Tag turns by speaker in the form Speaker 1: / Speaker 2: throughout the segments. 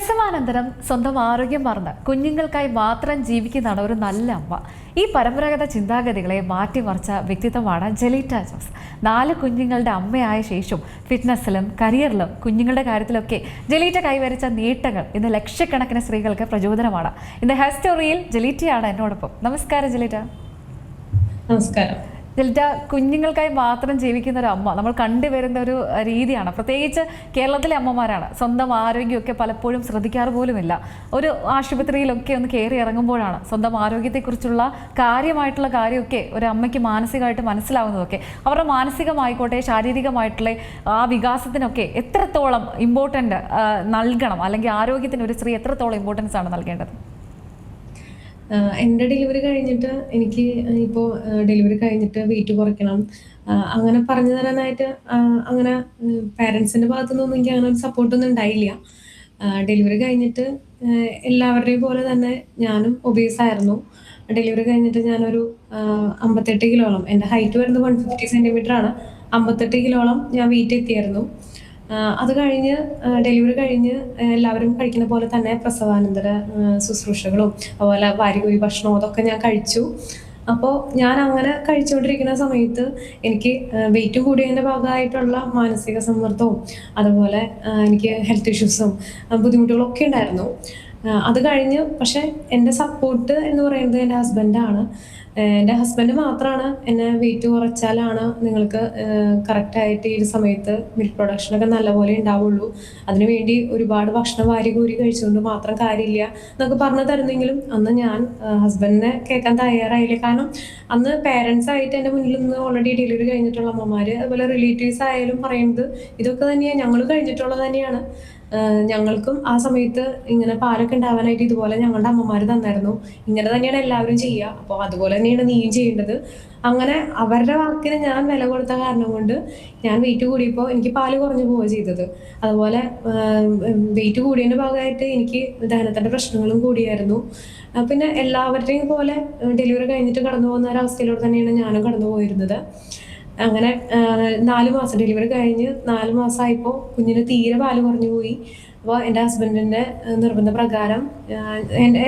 Speaker 1: പ്രസവാനന്തരം സ്വന്തം ആരോഗ്യം മറന്ന് കുഞ്ഞുങ്ങൾക്കായി മാത്രം ജീവിക്കുന്നതാണ് ഒരു നല്ല അമ്മ. ഈ പരമ്പരാഗത ചിന്താഗതികളെ മാറ്റിമറിച്ച വ്യക്തിത്വമാണ് ജലീറ്റ ജോസ്. 4 കുഞ്ഞുങ്ങളുടെ അമ്മയായ ശേഷം ഫിറ്റ്നസ്സിലും കരിയറിലും കുഞ്ഞുങ്ങളുടെ കാര്യത്തിലൊക്കെ ജലീറ്റ കൈവരിച്ച നേട്ടങ്ങൾ ഇന്ന് ലക്ഷക്കണക്കിന് സ്ത്രീകൾക്ക് പ്രചോദനമാണ്. ഇന്ന് ഹെയർ സ്റ്റോറിയിൽ ജലീറ്റയാണ് എന്നോടൊപ്പം. നമസ്കാരം ജലീറ്റ.
Speaker 2: നമസ്കാരം.
Speaker 1: ജലീറ്റ, കുഞ്ഞുങ്ങൾക്കായി മാത്രം ജീവിക്കുന്ന ഒരു അമ്മ നമ്മൾ കണ്ടുവരുന്ന ഒരു രീതിയാണ്. പ്രത്യേകിച്ച് കേരളത്തിലെ അമ്മമാരാണ് സ്വന്തം ആരോഗ്യമൊക്കെ പലപ്പോഴും ശ്രദ്ധിക്കാറ് പോലുമില്ല. ഒരു ആശുപത്രിയിലൊക്കെ ഒന്ന് കയറി ഇറങ്ങുമ്പോഴാണ് സ്വന്തം ആരോഗ്യത്തെക്കുറിച്ചുള്ള കാര്യമായിട്ടുള്ള കാര്യമൊക്കെ ഒരു അമ്മയ്ക്ക് മാനസികമായിട്ട് മനസ്സിലാവുന്നതൊക്കെ. അവരുടെ മാനസികമായിക്കോട്ടെ ശാരീരികമായിട്ടുള്ള ആ വികാസത്തിനൊക്കെ എത്രത്തോളം ഇമ്പോർട്ടൻ്റ് നൽകണം, അല്ലെങ്കിൽ ആരോഗ്യത്തിന് ഒരു സ്ത്രീ എത്രത്തോളം ഇമ്പോർട്ടൻസ് ആണ് നൽകേണ്ടത്?
Speaker 2: എൻ്റെ ഡെലിവറി കഴിഞ്ഞിട്ട് എനിക്ക് ഇപ്പോൾ ഡെലിവറി കഴിഞ്ഞിട്ട് വെയിറ്റ് കുറയ്ക്കണം അങ്ങനെ പറഞ്ഞു തരാനായിട്ട് അങ്ങനെ പാരൻസിൻ്റെ ഭാഗത്തുനിന്നൊന്നും എനിക്ക് അങ്ങനെ ഒരു സപ്പോർട്ടൊന്നും ഉണ്ടായില്ല. ഡെലിവറി കഴിഞ്ഞിട്ട് എല്ലാവരുടെയും പോലെ തന്നെ ഞാനും ഒബീസ് ആയിരുന്നു. ഡെലിവറി കഴിഞ്ഞിട്ട് ഞാനൊരു 58 കിലോളം, എൻ്റെ ഹൈറ്റ് വരുന്നത് 150 സെൻറ്റിമീറ്റർ ആണ്. 58 കിലോളം ഞാൻ വെയിറ്റ് എത്തിയായിരുന്നു. അത് കഴിഞ്ഞ് ഡെലിവറി കഴിഞ്ഞ് എല്ലാവരും കഴിക്കുന്ന പോലെ തന്നെ പ്രസവാനന്തര ശുശ്രൂഷകളും അതുപോലെ വാരികോരി ഭക്ഷണവും അതൊക്കെ ഞാൻ കഴിച്ചു. അപ്പോൾ ഞാൻ അങ്ങനെ കഴിച്ചുകൊണ്ടിരിക്കുന്ന സമയത്ത് എനിക്ക് വെയിറ്റ് കൂടിയതിൻ്റെ ഭാഗമായിട്ടുള്ള മാനസിക സമ്മർദ്ദവും അതുപോലെ എനിക്ക് ഹെൽത്ത് ഇഷ്യൂസും ബുദ്ധിമുട്ടുകളൊക്കെ ഉണ്ടായിരുന്നു. അത് കഴിഞ്ഞ് പക്ഷേ എൻ്റെ സപ്പോർട്ട് എന്ന് പറയുന്നത് എൻ്റെ ഹസ്ബൻഡാണ്. എൻ്റെ ഹസ്ബൻഡ് മാത്രമാണ് എന്നെ വെയിറ്റ് കുറച്ചാലാണ് നിങ്ങൾക്ക് കറക്റ്റായിട്ട് ഈ ഒരു സമയത്ത് മിൽക്ക് പ്രൊഡക്ഷനൊക്കെ നല്ലപോലെ ഉണ്ടാവുള്ളൂ, അതിനുവേണ്ടി ഒരുപാട് ഭക്ഷണം വാരി കോരി കഴിച്ചുകൊണ്ട് മാത്രം കാര്യമില്ല എന്നൊക്കെ പറഞ്ഞു തരുന്നെങ്കിലും അന്ന് ഞാൻ ഹസ്ബൻഡിനെ കേൾക്കാൻ തയ്യാറായില്ല. കാരണം അന്ന് പേരൻസ് ആയിട്ട് എൻ്റെ മുന്നിൽ നിന്ന് ഓൾറെഡി ഡെലിവറി കഴിഞ്ഞിട്ടുള്ള അമ്മമാർ അതുപോലെ റിലേറ്റീവ്സ് ആയാലും പറയുന്നത് ഇതൊക്കെ തന്നെയാണ്, ഞങ്ങൾ കഴിഞ്ഞിട്ടുള്ളത് തന്നെയാണ്, ഞങ്ങൾക്കും ആ സമയത്ത് ഇങ്ങനെ പാലൊക്കെ ഉണ്ടാവാനായിട്ട് ഇതുപോലെ ഞങ്ങളുടെ അമ്മമാർ തന്നായിരുന്നു, ഇങ്ങനെ തന്നെയാണ് എല്ലാവരും ചെയ്യുക, അപ്പോൾ അതുപോലെ തന്നെയാണ് നീയും ചെയ്യേണ്ടത്. അങ്ങനെ അവരുടെ വാക്കിന് ഞാൻ വില കൊടുത്ത കാരണം കൊണ്ട് ഞാൻ വെയിറ്റ് കൂടിയപ്പോൾ എനിക്ക് പാല് കുറഞ്ഞു പോവുക ചെയ്തത്. അതുപോലെ വെയിറ്റ് കൂടിയതിൻ്റെ ഭാഗമായിട്ട് എനിക്ക് ദഹനത്തിൻ്റെ പ്രശ്നങ്ങളും കൂടിയായിരുന്നു. പിന്നെ എല്ലാവരുടെയും പോലെ ഡെലിവറി കഴിഞ്ഞിട്ട് കടന്നു പോകുന്ന ഒരവസ്ഥയിലൂടെ തന്നെയാണ് ഞാനും കടന്നു പോയിരുന്നത്. അങ്ങനെ 4 മാസം ഡെലിവറി കഴിഞ്ഞ് 4 മാസമായപ്പോൾ കുഞ്ഞിന് തീരെ പാല് കുറഞ്ഞു പോയി. അപ്പോൾ എൻ്റെ ഹസ്ബൻഡിൻ്റെ നിർബന്ധപ്രകാരം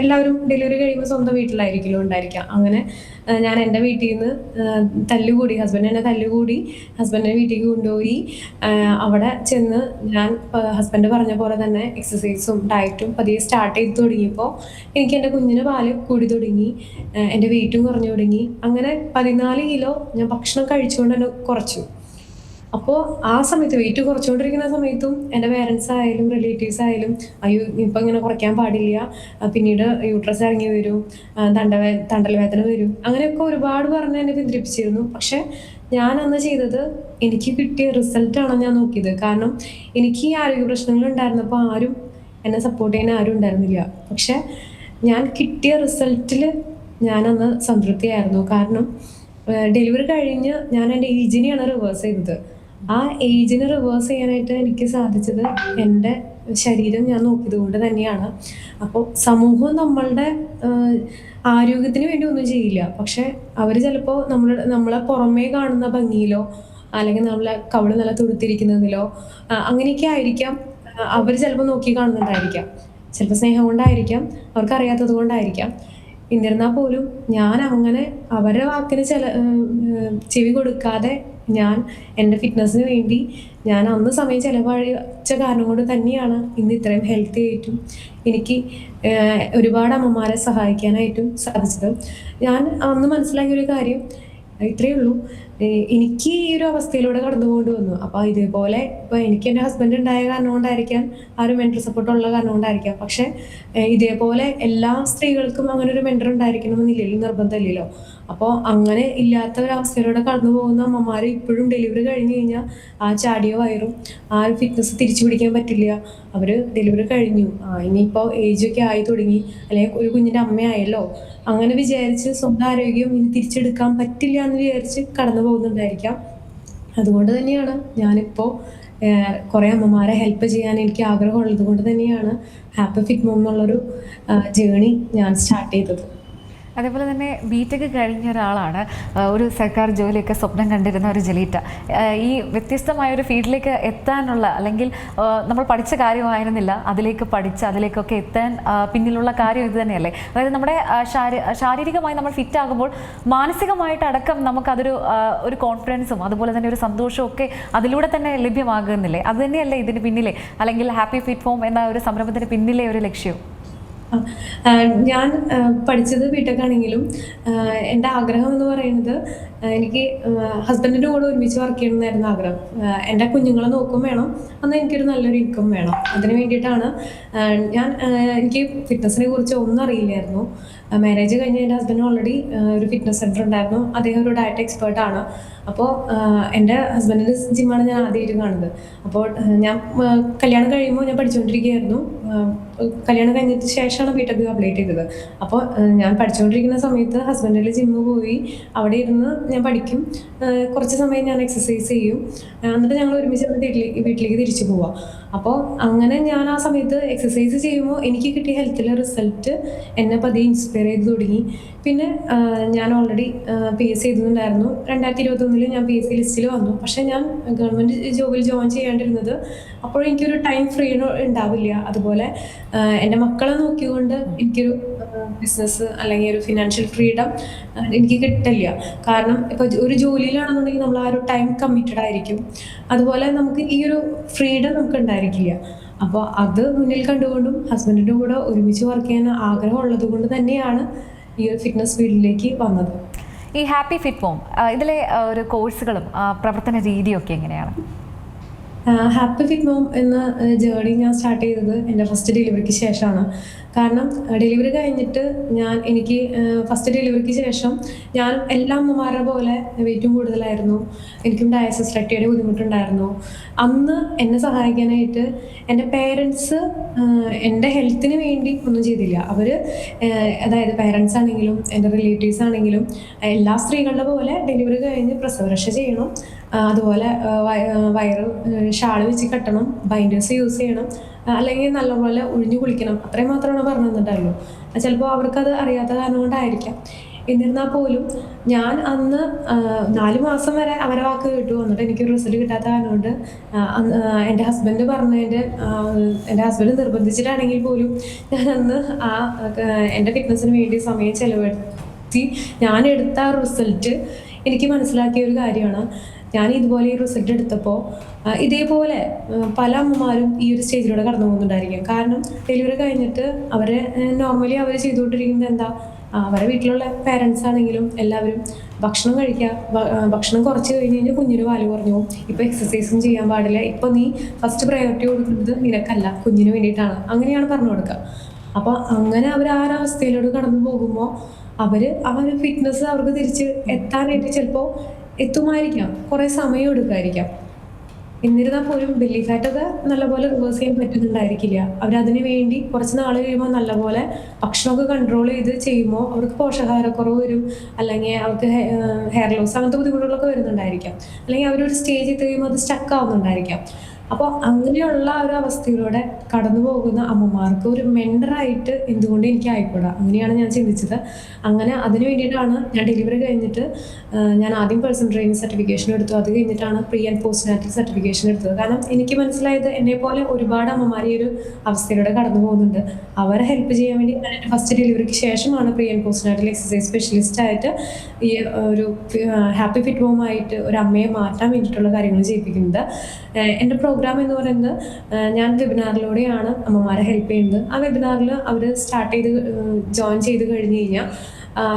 Speaker 2: എല്ലാവരും ഡെലിവറി കഴിയുമ്പോൾ സ്വന്തം വീട്ടിലായിരിക്കുമല്ലോ ഉണ്ടായിരിക്കാം. അങ്ങനെ ഞാൻ എൻ്റെ വീട്ടിൽ നിന്ന് തല്ലുകൂടി, ഹസ്ബൻഡ് എന്നെ തല്ലുകൂടി ഹസ്ബൻഡിൻ്റെ വീട്ടിലേക്ക് കൊണ്ടുപോയി. അവിടെ ചെന്ന് ഞാൻ ഹസ്ബൻഡ് പറഞ്ഞ പോലെ തന്നെ എക്സസൈസും ഡയറ്റും പതിയെ സ്റ്റാർട്ട് ചെയ്ത് തുടങ്ങിയപ്പോൾ എനിക്ക് എൻ്റെ കുഞ്ഞിന് പാല് കൂടി തുടങ്ങി, എൻ്റെ വെയിറ്റും കുറഞ്ഞു തുടങ്ങി. അങ്ങനെ 14 കിലോ ഞാൻ ഭക്ഷണം കഴിച്ചുകൊണ്ട് തന്നെ കുറച്ചു. അപ്പോൾ ആ സമയത്ത് വെയിറ്റ് കുറച്ചുകൊണ്ടിരിക്കുന്ന സമയത്തും എൻ്റെ പേരൻസ് ആയാലും റിലേറ്റീവ്സ് ആയാലും അയ്യോ ഇപ്പം ഇങ്ങനെ കുറയ്ക്കാൻ പാടില്ല, പിന്നീട് യൂട്രസ് ഇറങ്ങി വരും, തണ്ടൽ വേദന വരും, അങ്ങനെയൊക്കെ ഒരുപാട് പറഞ്ഞ് എന്നെ പിന്തിരിപ്പിച്ചിരുന്നു. പക്ഷെ ഞാൻ അന്ന് ചെയ്തത് എനിക്ക് കിട്ടിയ റിസൾട്ടാണ് ഞാൻ നോക്കിയത്. കാരണം എനിക്ക് ഈ ആരോഗ്യ പ്രശ്നങ്ങൾ ഉണ്ടായിരുന്നപ്പോൾ ആരും എന്നെ സപ്പോർട്ട് ചെയ്യാൻ ആരും ഉണ്ടായിരുന്നില്ല. പക്ഷെ ഞാൻ കിട്ടിയ റിസൾട്ടിൽ ഞാനന്ന് സംതൃപ്തിയായിരുന്നു. കാരണം ഡെലിവറി കഴിഞ്ഞ് ഞാൻ എൻ്റെ ഏജിനെയാണ് റിവേഴ്സ് ചെയ്തത്. ആ ഏജിനെ റിവേഴ്സ് ചെയ്യാനായിട്ട് എനിക്ക് സാധിച്ചത് എൻ്റെ ശരീരം ഞാൻ നോക്കിയത് കൊണ്ട് തന്നെയാണ്. അപ്പോൾ സമൂഹം നമ്മളുടെ ആരോഗ്യത്തിന് വേണ്ടി ഒന്നും ചെയ്യില്ല, പക്ഷെ അവർ ചിലപ്പോൾ നമ്മളെ പുറമേ കാണുന്ന ഭംഗിയിലോ അല്ലെങ്കിൽ നമ്മളെ കവിള് നല്ല തുടുത്തിരിക്കുന്നതിലോ അങ്ങനെയൊക്കെ ആയിരിക്കാം അവർ ചിലപ്പോൾ നോക്കി കാണുന്നുണ്ടായിരിക്കാം. ചിലപ്പോൾ സ്നേഹം കൊണ്ടായിരിക്കാം, അവർക്കറിയാത്തത് കൊണ്ടായിരിക്കാം. എന്നിരുന്നാൽ പോലും ഞാൻ അങ്ങനെ അവരുടെ വാക്കിന് ചെവി കൊടുക്കാതെ ഞാൻ എൻ്റെ ഫിറ്റ്നസ്സിന് വേണ്ടി ഞാൻ അന്ന് സമയം ചിലവഴിച്ച കാരണം കൊണ്ട് തന്നെയാണ് ഇന്ന് ഇത്രയും ഹെൽത്തി ആയിട്ടും എനിക്ക് ഒരുപാട് അമ്മമാരെ സഹായിക്കാനായിട്ടും സാധിച്ചത്. ഞാൻ അന്ന് മനസ്സിലാക്കിയ ഒരു കാര്യം ഇത്രയേ ഉള്ളൂ, എനിക്ക് ഈ ഒരു അവസ്ഥയിലൂടെ കടന്നുകൊണ്ട് വന്നു. അപ്പോൾ ഇതേപോലെ ഇപ്പോൾ എനിക്ക് എൻ്റെ ഹസ്ബൻഡ് ഉണ്ടായ കാരണം കൊണ്ടായിരിക്കാം, ആ ഒരു മെൻറ്റർ സപ്പോർട്ട് ഉള്ള കാരണം കൊണ്ടായിരിക്കാം, പക്ഷെ ഇതേപോലെ എല്ലാ സ്ത്രീകൾക്കും അങ്ങനെ ഒരു മെൻറ്റർ ഉണ്ടായിരിക്കണമെന്നില്ലല്ലോ, നിർബന്ധമില്ലല്ലോ. അപ്പോൾ അങ്ങനെ ഇല്ലാത്ത ഒരവസ്ഥയിലൂടെ കടന്നു പോകുന്ന അമ്മമാർ ഇപ്പോഴും ഡെലിവറി കഴിഞ്ഞ് കഴിഞ്ഞാൽ ആ ചാടിയ വയറും ആ ഒരു ഫിറ്റ്നസ് തിരിച്ചു പിടിക്കാൻ പറ്റില്ല. അവർ ഡെലിവറി കഴിഞ്ഞു, ഇനിയിപ്പോൾ ഏജൊക്കെ ആയി തുടങ്ങി, അല്ലെങ്കിൽ ഒരു കുഞ്ഞിൻ്റെ അമ്മയായല്ലോ, അങ്ങനെ വിചാരിച്ച് സ്വന്തം ആരോഗ്യം ഇനി തിരിച്ചെടുക്കാൻ പറ്റില്ല എന്ന് വിചാരിച്ച് കടന്നു പോകുന്നുണ്ടായിരിക്കാം. അതുകൊണ്ട് തന്നെയാണ് ഞാനിപ്പോൾ കുറേ അമ്മമാരെ ഹെൽപ്പ് ചെയ്യാൻ എനിക്ക് ആഗ്രഹമുള്ളത് കൊണ്ട് തന്നെയാണ് ഹാപ്പി ഫിറ്റ് മോം എന്നുള്ളൊരു ജേണി ഞാൻ സ്റ്റാർട്ട് ചെയ്തത്.
Speaker 1: അതേപോലെ തന്നെ ബിടെക് കഴിഞ്ഞ ഒരാളാണ്, ഒരു സർക്കാർ ജോലിയൊക്കെ സ്വപ്നം കണ്ടിരുന്ന ഒരു ജലീറ്റ. ഈ വ്യത്യസ്തമായ ഒരു ഫീൽഡിലേക്ക് എത്താനുള്ള, അല്ലെങ്കിൽ നമ്മൾ പഠിച്ച കാര്യമായിരുന്നില്ല, അതിലേക്കൊക്കെ എത്താൻ പിന്നിലുള്ള കാര്യം ഇത് തന്നെയല്ലേ? അതായത് നമ്മുടെ ശാരീരികമായി നമ്മൾ ഫിറ്റ് ആകുമ്പോൾ മാനസികമായിട്ടടക്കം നമുക്കതൊരു ഒരു കോൺഫിഡൻസും അതുപോലെ തന്നെ ഒരു സന്തോഷവും ഒക്കെ അതിലൂടെ തന്നെ ലഭ്യമാകുന്നില്ലേ? അത് തന്നെയല്ലേ ഇതിന് പിന്നിലെ, അല്ലെങ്കിൽ ഹാപ്പി ഫിറ്റ് ഫോം എന്ന ഒരു സംരംഭത്തിന് പിന്നിലെ ഒരു ലക്ഷ്യം?
Speaker 2: ഞാൻ പഠിച്ചത് ബിടെക് ആണെങ്കിലും എൻ്റെ ആഗ്രഹം എന്ന് പറയുന്നത് എനിക്ക് ഹസ്ബൻഡിൻ്റെ കൂടെ ഒരുമിച്ച് വർക്ക് ചെയ്യണമെന്നായിരുന്നു ആഗ്രഹം. എൻ്റെ കുഞ്ഞുങ്ങളെ നോക്കും വേണം, അന്ന് എനിക്കൊരു നല്ലൊരു ഇൻകം വേണം. അതിന് വേണ്ടിയിട്ടാണ് എനിക്ക് ഫിറ്റ്നസിനെ കുറിച്ച് ഒന്നും അറിയില്ലായിരുന്നു. മാരേജ് കഴിഞ്ഞ് എൻ്റെ ഹസ്ബൻഡ് ഓൾറെഡി ഒരു ഫിറ്റ്നസ് സെൻറ്റർ ഉണ്ടായിരുന്നു. അദ്ദേഹം ഒരു ഡയറ്റ് എക്സ്പേർട്ടാണ്. അപ്പോൾ എൻ്റെ ഹസ്ബൻഡിൻ്റെ ജിമ്മാണ് ഞാൻ ആദ്യമായിട്ട് കാണുന്നത്. അപ്പോൾ ഞാൻ കല്യാണം കഴിയുമ്പോൾ ഞാൻ പഠിച്ചുകൊണ്ടിരിക്കുകയായിരുന്നു. കല്യാണം കഴിഞ്ഞിട്ട് ശേഷമാണ് ബിടെക് കംപ്ലീറ്റ് ചെയ്തത്. അപ്പോൾ ഞാൻ പഠിച്ചുകൊണ്ടിരിക്കുന്ന സമയത്ത് ഹസ്ബൻഡിൻ്റെ ജിമ്മ് പോയി അവിടെ ഇരുന്ന് ഞാൻ പഠിക്കും. കുറച്ച് സമയം ഞാൻ എക്സസൈസ് ചെയ്യും. എന്നിട്ട് ഞങ്ങൾ ഒരുമിച്ച് വീട്ടിലേക്ക് തിരിച്ചു പോവാം. അപ്പോൾ അങ്ങനെ ഞാൻ ആ സമയത്ത് എക്സസൈസ് ചെയ്യുമ്പോൾ എനിക്ക് കിട്ടിയ ഹെൽത്തിലെ റിസൾട്ട് എന്നെ പതിയെ ഇൻസ്പയർ ചെയ്ത് തുടങ്ങി. പിന്നെ ഞാൻ ഓൾറെഡി PSC എഴുതുന്നുണ്ടായിരുന്നു. 2021 ഞാൻ PSC ലിസ്റ്റിൽ വന്നു. പക്ഷേ ഞാൻ ഗവൺമെൻറ് ജോബിൽ ജോയിൻ ചെയ്യാണ്ടിരുന്നത് അപ്പോൾ എനിക്കൊരു ടൈം ഫ്രീ ഉണ്ടാവില്ല. അതുപോലെ എൻ്റെ മക്കളെ നോക്കിക്കൊണ്ട് എനിക്കൊരു ബിസിനസ് അല്ലെങ്കിൽ ഒരു ഫിനാൻഷ്യൽ ഫ്രീഡം എനിക്ക് കിട്ടില്ല. കാരണം ഇപ്പോൾ ഒരു ജോലിയിലാണെന്നുണ്ടെങ്കിൽ നമ്മൾ ആ ഒരു ടൈം കമ്മിറ്റഡ് ആയിരിക്കും. അതുപോലെ നമുക്ക് ഈ ഒരു ഫ്രീഡം നമുക്ക് ഉണ്ടായിരിക്കില്ല. അപ്പോൾ അത് മുന്നിൽ കണ്ടുകൊണ്ടും ഹസ്ബൻഡിൻ്റെ കൂടെ ഒരുമിച്ച് വർക്ക് ചെയ്യാൻ ആഗ്രഹമുള്ളത് കൊണ്ട് തന്നെയാണ് ഈ ഒരു ഫിറ്റ്നസ് ഫീൽഡിലേക്ക് വന്നത്.
Speaker 1: ഈ ഹാപ്പി ഫിറ്റ് ഫോം ഇതിലെ ഒരു കോഴ്സുകളും പ്രവർത്തന രീതിയൊക്കെ എങ്ങനെയാണ്?
Speaker 2: ഹാപ്പി ഫിറ്റ് മോം എന്ന ജേർണി ഞാൻ സ്റ്റാർട്ട് ചെയ്തത് എൻ്റെ ഫസ്റ്റ് ഡെലിവറിക്ക് ശേഷമാണ്. കാരണം ഡെലിവറി കഴിഞ്ഞിട്ട് എനിക്ക് ഫസ്റ്റ് ഡെലിവറിക്ക് ശേഷം ഞാൻ എല്ലാ അമ്മമാരുടെ പോലെ വെയിറ്റും കൂടുതലായിരുന്നു. എനിക്കും ഡയസിസ്ട്രക്റ്റിയുടെ ബുദ്ധിമുട്ടുണ്ടായിരുന്നു. അന്ന് എന്നെ സഹായിക്കാനായിട്ട് എൻ്റെ പേരൻസ് എൻ്റെ ഹെൽത്തിന് വേണ്ടി ഒന്നും ചെയ്തില്ല. അവർ അതായത് പേരൻസ് ആണെങ്കിലും എൻ്റെ റിലേറ്റീവ്സ് ആണെങ്കിലും എല്ലാ സ്ത്രീകളുടെ പോലെ ഡെലിവറി കഴിഞ്ഞ് പ്രസവരക്ഷ ചെയ്യണം, അതുപോലെ വയറ് ഷാള് വെച്ച് കെട്ടണം, ബൈൻഡേഴ്സ് യൂസ് ചെയ്യണം, അല്ലെങ്കിൽ നല്ലപോലെ ഒഴിഞ്ഞു കുളിക്കണം, അത്രയും മാത്രമാണ് പറഞ്ഞു തന്നിട്ടുള്ളൂ. ചിലപ്പോൾ അവർക്കത് അറിയാത്ത കാരണം കൊണ്ടായിരിക്കാം. എന്നിരുന്നാൽ പോലും ഞാൻ അന്ന് 4 മാസം വരെ അവരെ വാക്ക് കേട്ടു. എന്നിട്ട് എനിക്കൊരു റിസൾട്ട് കിട്ടാത്ത കാരണം കൊണ്ട് എൻ്റെ ഹസ്ബൻഡ് എൻ്റെ ഹസ്ബൻഡ് നിർബന്ധിച്ചിട്ടാണെങ്കിൽ പോലും ഞാൻ അന്ന് എൻ്റെ ഫിറ്റ്നസിന് വേണ്ടി സമയം ചെലവെടുത്തി ഞാൻ എടുത്ത ആ റിസൾട്ട് എനിക്ക് മനസ്സിലാക്കിയ ഒരു കാര്യമാണ്. ഞാൻ ഇതുപോലെ ഈ റിസൾട്ട് എടുത്തപ്പോൾ ഇതേപോലെ പല അമ്മമാരും ഈ ഒരു സ്റ്റേജിലൂടെ കടന്നു പോകുന്നുണ്ടായിരിക്കും. കാരണം ഡെലിവറി കഴിഞ്ഞിട്ട് നോർമലി അവർ ചെയ്തുകൊണ്ടിരിക്കുന്നത് എന്താ, അവരെ വീട്ടിലുള്ള പേരൻസ് ആണെങ്കിലും എല്ലാവരും ഭക്ഷണം ഭക്ഷണം കുറച്ച് കഴിഞ്ഞ് കഴിഞ്ഞാൽ കുഞ്ഞിന് പാല് കുറഞ്ഞു പോകും, ഇപ്പോൾ എക്സസൈസും ചെയ്യാൻ പാടില്ല, ഇപ്പോൾ നീ ഫസ്റ്റ് പ്രയോറിറ്റി കൊടുക്കുന്നത് നിനക്കല്ല കുഞ്ഞിന് വേണ്ടിയിട്ടാണ്, അങ്ങനെയാണ് പറഞ്ഞു കൊടുക്കുക. അപ്പോൾ അങ്ങനെ അവർ ആ ഒരു അവസ്ഥയിലൂടെ കടന്നു പോകുമ്പോൾ ആ ഒരു ഫിറ്റ്നസ് അവർക്ക് തിരിച്ച് എത്താനായിട്ട് ചിലപ്പോൾ എത്തുമായിരിക്കാം, കുറേ സമയം എടുക്കുമായിരിക്കാം. എന്നിരുന്നാൽ പോലും ബെല്ലി ഫാറ്റൊക്കെ നല്ലപോലെ റിവേഴ്സ് ചെയ്യാൻ പറ്റുന്നുണ്ടായിരിക്കില്ല. അവരതിന് വേണ്ടി കുറച്ച് നാൾ കഴിയുമ്പോൾ നല്ലപോലെ ഭക്ഷണമൊക്കെ കൺട്രോൾ ചെയ്ത് ചെയ്യുമ്പോൾ അവർക്ക് പോഷകാഹാരക്കുറവ് വരും, അല്ലെങ്കിൽ അവർക്ക് ഹെയർ ലോസ് അങ്ങനത്തെ ബുദ്ധിമുട്ടുകളൊക്കെ വരുന്നുണ്ടായിരിക്കാം, അല്ലെങ്കിൽ അവരൊരു സ്റ്റേജ് എത്തി കഴിയുമ്പോൾ അത് സ്റ്റക്ക് ആവുന്നുണ്ടായിരിക്കാം. അപ്പോൾ അങ്ങനെയുള്ള ഒരു അവസ്ഥയിലൂടെ കടന്നു പോകുന്ന അമ്മമാർക്ക് ഒരു മെൻറ്ററായിട്ട് എന്തുകൊണ്ട് എനിക്ക് ആയിക്കൂടാ, അങ്ങനെയാണ് ഞാൻ ചിന്തിച്ചത്. അങ്ങനെ അതിന് വേണ്ടിയിട്ടാണ് ഞാൻ ഡെലിവറി കഴിഞ്ഞിട്ട് ഞാൻ ആദ്യം പേഴ്സണൽ ട്രെയിനിങ് സർട്ടിഫിക്കേഷൻ എടുത്തു. അത് കഴിഞ്ഞിട്ടാണ് pre and post natal certification എടുത്തത്. കാരണം എനിക്ക് മനസ്സിലായത് എന്നെപ്പോലെ ഒരുപാട് അമ്മമാർ ഈ ഒരു അവസ്ഥയിലൂടെ കടന്നു പോകുന്നുണ്ട്. അവരെ ഹെൽപ്പ് ചെയ്യാൻ വേണ്ടി ഞാൻ എൻ്റെ ഫസ്റ്റ് ഡെലിവറിക്ക് ശേഷമാണ് pre and post natal exercise specialist ആയിട്ട് ഈ ഒരു ഹാപ്പി ഫിറ്റ് ഹോമായിട്ട് ഒരു അമ്മയെ മാറ്റാൻ വേണ്ടിയിട്ടുള്ള കാര്യങ്ങൾ ചെയ്യിപ്പിക്കുന്നത്. എൻ്റെ പ്രോഗ്രാം എന്ന് പറയുന്നത് ഞാൻ വെബിനാറിലൂടെയാണ് അമ്മമാരെ ഹെൽപ്പ് ചെയ്യുന്നത്. ആ വെബിനാറിൽ അവർ ജോയിൻ ചെയ്ത് കഴിഞ്ഞ് കഴിഞ്ഞാൽ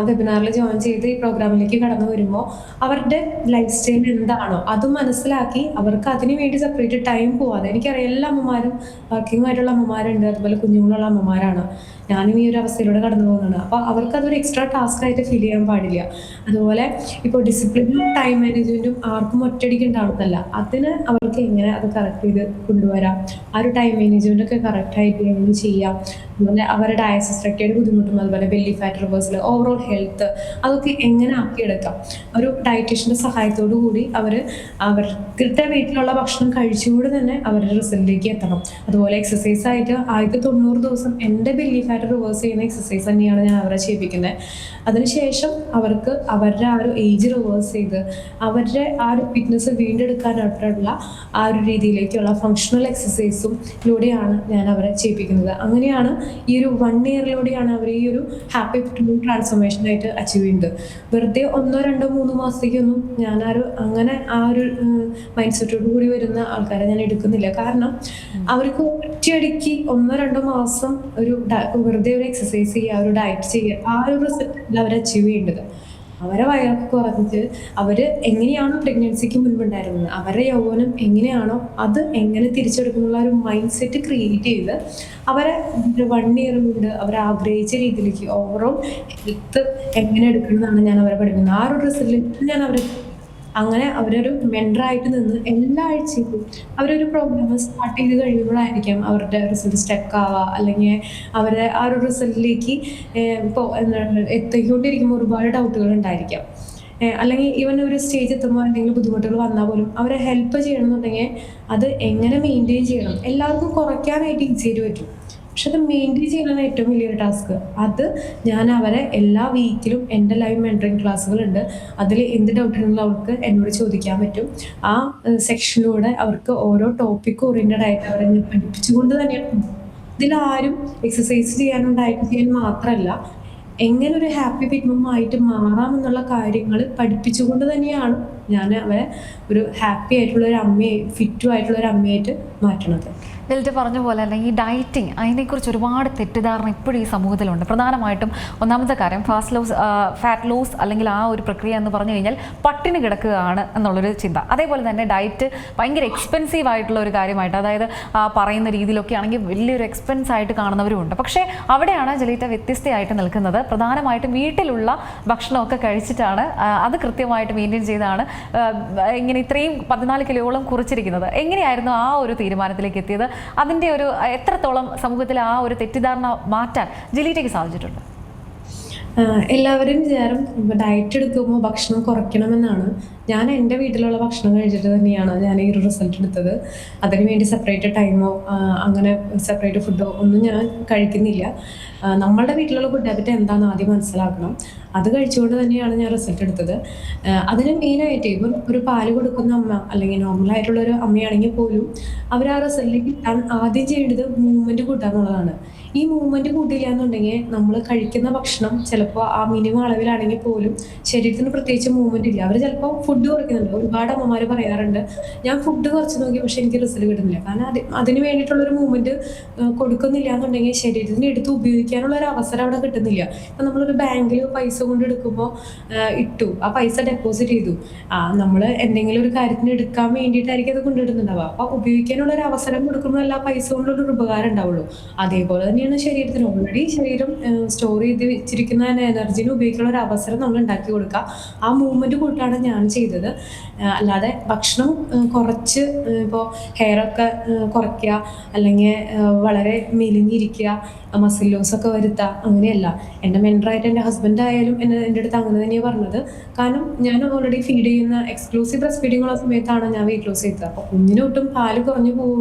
Speaker 2: വെബിനാറിൽ ജോയിൻ ചെയ്ത് ഈ പ്രോഗ്രാമിലേക്ക് കടന്നു വരുമ്പോൾ അവരുടെ ലൈഫ് സ്റ്റൈൽ എന്താണോ അത് മനസ്സിലാക്കി അവർക്ക് അതിന് വേണ്ടി സെപ്പറേറ്റ് ടൈം പോവാതെ, എനിക്കറിയാം എല്ലാ അമ്മമാരും വർക്കിംഗ് ആയിട്ടുള്ള അമ്മമാരുണ്ട്, അതുപോലെ കുഞ്ഞുങ്ങളുള്ള അമ്മമാരാണ്, ഞാനും ഈ ഒരു അവസ്ഥയിലൂടെ കടന്നു പോകുന്നതാണ്. അപ്പോൾ അവർക്ക് അതൊരു എക്സ്ട്രാ ടാസ്ക് ആയിട്ട് ഫീൽ ചെയ്യാൻ പാടില്ല. അതുപോലെ ഇപ്പോൾ ഡിസിപ്ലിനും ടൈം മാനേജ്മെൻറ്റും ആർക്കും ഒറ്റയടിക്ക് ഉണ്ടാവുന്നതല്ല, അതിന് അവർക്ക് എങ്ങനെ അത് കറക്റ്റ് ചെയ്ത് കൊണ്ടുവരാം, ആ ഒരു ടൈം മാനേജ്മെൻറ്റൊക്കെ കറക്റ്റായിട്ട് എങ്ങനെ ചെയ്യാം. അതുപോലെ അവരുടെ ഡയസിസ്ട്രക്റ്റിയുടെ ബുദ്ധിമുട്ടും അതുപോലെ belly fat reversal, over overall health അതൊക്കെ എങ്ങനെ ആക്കിയെടുക്കാം. ഒരു ഡയറ്റീഷ്യൻ്റെ സഹായത്തോടു കൂടി അവരുടെ വീട്ടിലുള്ള ഭക്ഷണം കഴിച്ചുകൂടി തന്നെ അവരുടെ റിസൾട്ടിലേക്ക് എത്തണം. അതുപോലെ എക്സസൈസ് ആയിട്ട് ആദ്യത്തെ 90 ദിവസം എൻ്റെ ബെല്ലി ഫാറ്റ് റിവേഴ്സ് ചെയ്യുന്ന എക്സസൈസ് തന്നെയാണ് ഞാൻ അവരെ ചെയ്യിപ്പിക്കുന്നത്. അതിനുശേഷം അവർക്ക് അവരുടെ ആ ഒരു ഏജ് റിവേഴ്സ് ചെയ്ത് അവരുടെ ആ ഒരു ഫിറ്റ്നസ് വീണ്ടെടുക്കാനായിട്ടുള്ള ആ ഒരു രീതിയിലേക്കുള്ള ഫങ്ഷണൽ എക്സസൈസിലൂടെയാണ് ഞാൻ അവരെ ചെയ്യിപ്പിക്കുന്നത്. അങ്ങനെയാണ് ഈ ഒരു 1 ഇയറിലൂടെയാണ് അവർ ഈ ഒരു ഹാപ്പി ഫിറ്റ് ട്രാൻസ്ഫോർമേഷനായിട്ട് അച്ചീവ് ചെയ്യുന്നത്. വെറുതെ 1, 2, 3 മാസത്തേക്കൊന്നും ഞാൻ ആ ഒരു മൈൻഡ് സെറ്റോട് കൂടി വരുന്ന ആൾക്കാരെ ഞാൻ എടുക്കുന്നില്ല. കാരണം അവർക്ക് ഒറ്റയടിക്ക് 1, 2 മാസം വെറുതെ ഒരു എക്സസൈസ് ചെയ്യുക, ഒരു ഡയറ്റ് ചെയ്യുക, ആ ഒരു റിസൾട്ട് അവർ അച്ചീവ് ചെയ്യേണ്ടത്. അവരെ വയറൊക്കെ കുറഞ്ഞിട്ട് അവര് എങ്ങനെയാണോ പ്രഗ്നൻസിക്ക് മുൻപുണ്ടായിരുന്നത്, അവരുടെ യൗവനം എങ്ങനെയാണോ അത് എങ്ങനെ തിരിച്ചെടുക്കുന്നുള്ള ഒരു മൈൻഡ് സെറ്റ് ക്രിയേറ്റ് ചെയ്ത് അവരെ 1 ഇയർ കൊണ്ട് അവർ ആഗ്രഹിച്ച രീതിയിലേക്ക് ഓവറോൾ ഹെൽത്ത് എങ്ങനെ എടുക്കുന്നതാണ് ഞാൻ അവരെ പഠിക്കുന്നത്. ആ ഒരു റിസൾട്ട് ഞാൻ അവരെ അങ്ങനെ അവരൊരു മെൻറ്ററായിട്ട് നിന്ന് എല്ലാ ആഴ്ചയും അവരൊരു പ്രോഗ്രാം സ്റ്റാർട്ട് ചെയ്ത് കഴിയുമ്പോഴായിരിക്കാം അവരുടെ റിസൾട്ട് സ്റ്റക്ക് ആവുക, അല്ലെങ്കിൽ അവരെ ആ ഒരു റിസൾട്ടിലേക്ക് ഇപ്പോൾ എത്തിക്കൊണ്ടിരിക്കുമ്പോൾ ഒരുപാട് ഡൗട്ടുകൾ ഉണ്ടായിരിക്കാം. അല്ലെങ്കിൽ ഈവൻ ഒരു സ്റ്റേജ് എത്തുമ്പോൾ എന്തെങ്കിലും ബുദ്ധിമുട്ടുകൾ വന്നാൽ പോലും അവരെ ഹെൽപ്പ് ചെയ്യണമെന്നുണ്ടെങ്കിൽ അത് എങ്ങനെ മെയിൻറ്റെയിൻ ചെയ്യണം. എല്ലാവർക്കും കുറയ്ക്കാനായിട്ട് ഈസിയായിട്ട് പറ്റും, പക്ഷെ അത് മെയിൻറ്റെയിൻ ചെയ്യണമെന്ന് ഏറ്റവും വലിയൊരു ടാസ്ക്. അത് ഞാൻ അവരെ എല്ലാ വീക്കിലും എൻ്റെ ലൈവ് മെൻറ്ററിങ് ക്ലാസ്സുകളുണ്ട്. അതിൽ എന്ത് ഡൗട്ടിനുള്ള അവർക്ക് എന്നോട് ചോദിക്കാൻ പറ്റും. ആ സെക്ഷനിലൂടെ അവർക്ക് ഓരോ ടോപ്പിക് ഓറിയൻറ്റഡ് ആയിട്ട് അവരെ പഠിപ്പിച്ചുകൊണ്ട് തന്നെയാണ്. ഇതിലാരും എക്സസൈസ് ചെയ്യാനും ഡയറ്റ് ചെയ്യാൻ മാത്രമല്ല, എങ്ങനെ ഒരു ഹാപ്പി ഫിറ്റ്മമായിട്ട് മാറാമെന്നുള്ള കാര്യങ്ങൾ പഠിപ്പിച്ചുകൊണ്ട് തന്നെയാണ് ഞാൻ അവരെ ഒരു ഹാപ്പി ആയിട്ടുള്ള ഒരു അമ്മയെ, ഫിറ്റും ആയിട്ടുള്ള ഒരു അമ്മയായിട്ട് മാറ്റണത്.
Speaker 1: ലിൽറ്റ പറഞ്ഞ പോലെ തന്നെ ഈ ഡയറ്റിങ് അതിനെക്കുറിച്ച് ഒരുപാട് തെറ്റിദ്ധാരണ ഇപ്പോഴും ഈ സമൂഹത്തിലുണ്ട്. പ്രധാനമായിട്ടും ഒന്നാമത്തെ കാര്യം ഫാറ്റ് ലോസ് അല്ലെങ്കിൽ ആ ഒരു പ്രക്രിയ എന്ന് പറഞ്ഞു കഴിഞ്ഞാൽ പട്ടിണി കിടക്കുകയാണ് എന്നുള്ളൊരു ചിന്ത. അതേപോലെ തന്നെ ഡയറ്റ് ഭയങ്കര എക്സ്പെൻസീവ് ആയിട്ടുള്ള ഒരു കാര്യമായിട്ട്, അതായത് പറയുന്ന രീതിയിലൊക്കെ ആണെങ്കിൽ വലിയൊരു എക്സ്പെൻസ് ആയിട്ട് കാണുന്നവരുമുണ്ട്. പക്ഷേ അവിടെയാണ് ജലീറ്റ വ്യത്യസ്തയായിട്ട് നിൽക്കുന്നത്. പ്രധാനമായിട്ടും വീട്ടിലുള്ള ഭക്ഷണമൊക്കെ കഴിച്ചിട്ടാണ് അത് കൃത്യമായിട്ട് മെയിൻറ്റെയിൻ ചെയ്താണ് ഇങ്ങനെ ഇത്രയും 14 കിലോയോളം കുറച്ചിരിക്കുന്നത്. എങ്ങനെയായിരുന്നു ആ ഒരു തീരുമാനത്തിലേക്ക് എത്തിയത്? അതിൻ്റെ ഒരു എത്രത്തോളം സമൂഹത്തിൽ ആ ഒരു തെറ്റിദ്ധാരണ മാറ്റാൻ ജലീറ്റയ്ക്ക് സാധിച്ചിട്ടുണ്ട്?
Speaker 2: എല്ലാവരും വിചാരം ഡയറ്റ് എടുക്കുമ്പോൾ ഭക്ഷണം കുറയ്ക്കണമെന്നാണ്. ഞാൻ എൻ്റെ വീട്ടിലുള്ള ഭക്ഷണം കഴിച്ചിട്ട് തന്നെയാണ് ഞാൻ ഈ ഒരു റിസൾട്ട് എടുത്തത്. അതിന് വേണ്ടി സെപ്പറേറ്റ് ടൈമോ അങ്ങനെ സെപ്പറേറ്റ് ഫുഡോ ഒന്നും ഞാൻ കഴിക്കുന്നില്ല. നമ്മളുടെ വീട്ടിലുള്ള ഫുഡ് ഹാബിറ്റ് എന്താണെന്ന് ആദ്യം മനസ്സിലാക്കണം. അത് കഴിച്ചുകൊണ്ട് തന്നെയാണ് ഞാൻ റിസൾട്ട് എടുത്തത്. അതിന് മെയിനായിട്ട് ഇപ്പം ഒരു പാല് കൊടുക്കുന്ന അമ്മ അല്ലെങ്കിൽ നോർമലായിട്ടുള്ളൊരു അമ്മയാണെങ്കിൽ പോലും അവർ ആ റിസൾട്ടിലേക്ക് കിട്ടാൻ ആദ്യം ചെയ്യേണ്ടത് മൂവ്മെൻറ്റ് കൂട്ടുക എന്നുള്ളതാണ്. ഈ മൂവ്മെൻറ്റ് കൂട്ടിയില്ല എന്നുണ്ടെങ്കിൽ നമ്മൾ കഴിക്കുന്ന ഭക്ഷണം ചിലപ്പോൾ ആ മിനിമം അളവിലാണെങ്കിൽ പോലും ശരീരത്തിന് പ്രത്യേകിച്ച് മൂവ്മെൻറ്റ് ഇല്ല. അവർ ചിലപ്പോൾ ഫുഡ് കുറയ്ക്കുന്നുണ്ട്. ഒരുപാട് അമ്മമാർ പറയാറുണ്ട്, ഞാൻ ഫുഡ് കുറച്ച് നോക്കി പക്ഷെ എനിക്ക് റിസൾട്ട് കിട്ടുന്നില്ല. കാരണം അതിന് വേണ്ടിയിട്ടുള്ളൊരു മൂവ്മെൻറ്റ് കൊടുക്കുന്നില്ല എന്നുണ്ടെങ്കിൽ ശരീരത്തിന് എടുത്ത് ഉപയോഗിക്കാനുള്ള ഒരു അവസരം അവിടെ കിട്ടുന്നില്ല. ഇപ്പം നമ്മളൊരു ബാങ്കിൽ പൈസ കൊണ്ട് എടുക്കുമ്പോൾ ഇട്ടു, ആ പൈസ ഡെപ്പോസിറ്റ് ചെയ്തു, നമ്മൾ എന്തെങ്കിലും ഒരു കാര്യത്തിന് എടുക്കാൻ വേണ്ടിയിട്ടായിരിക്കും അത് കൊണ്ടിടുന്നുണ്ടാവുക. അപ്പോൾ ഉപയോഗിക്കാനുള്ള ഒരു അവസരം കൊടുക്കുമ്പോഴല്ല ആ പൈസ കൊണ്ടൊരു ഉപകാരം ഉണ്ടാവുള്ളൂ. അതേപോലെ തന്നെയാണ് ശരീരത്തിന്. ഓൾറെഡി ശരീരം സ്റ്റോർ ചെയ്ത് വെച്ചിരിക്കുന്ന എനർജിനെ ഉപയോഗിക്കാനുള്ള ഒരു അവസരം നമ്മൾ ഉണ്ടാക്കി കൊടുക്കുക. ആ മൂവ്മെൻറ്റ് കൂട്ടാണ് ഞാൻ ചെയ്തത്. അല്ലാതെ ഭക്ഷണം കുറച്ച് ഇപ്പോൾ ഹെയറൊക്കെ കുറയ്ക്കുക അല്ലെങ്കിൽ വളരെ മെലിഞ്ഞിരിക്കുക, മസിൽ ലോസൊക്കെ വരുത്തുക, അങ്ങനെയല്ല. എൻ്റെ മെൻറ്ററായിട്ട് എൻ്റെ ഹസ്ബൻഡ് ആയാലും എൻ്റെ അടുത്ത് അങ്ങനെ തന്നെയാണ് പറഞ്ഞത്. കാരണം ഞാൻ ഓൾറെഡി ഫീഡ് ചെയ്യുന്ന എക്സ്ക്ലൂസീവ് ബ്രസ്റ്റ് ഫീഡിംഗ് ഉള്ള സമയത്താണ് ഞാൻ വെയിറ്റ് ലോസ് ചെയ്തത്. അപ്പോൾ കുഞ്ഞിനൊട്ടും പാല് കുറഞ്ഞു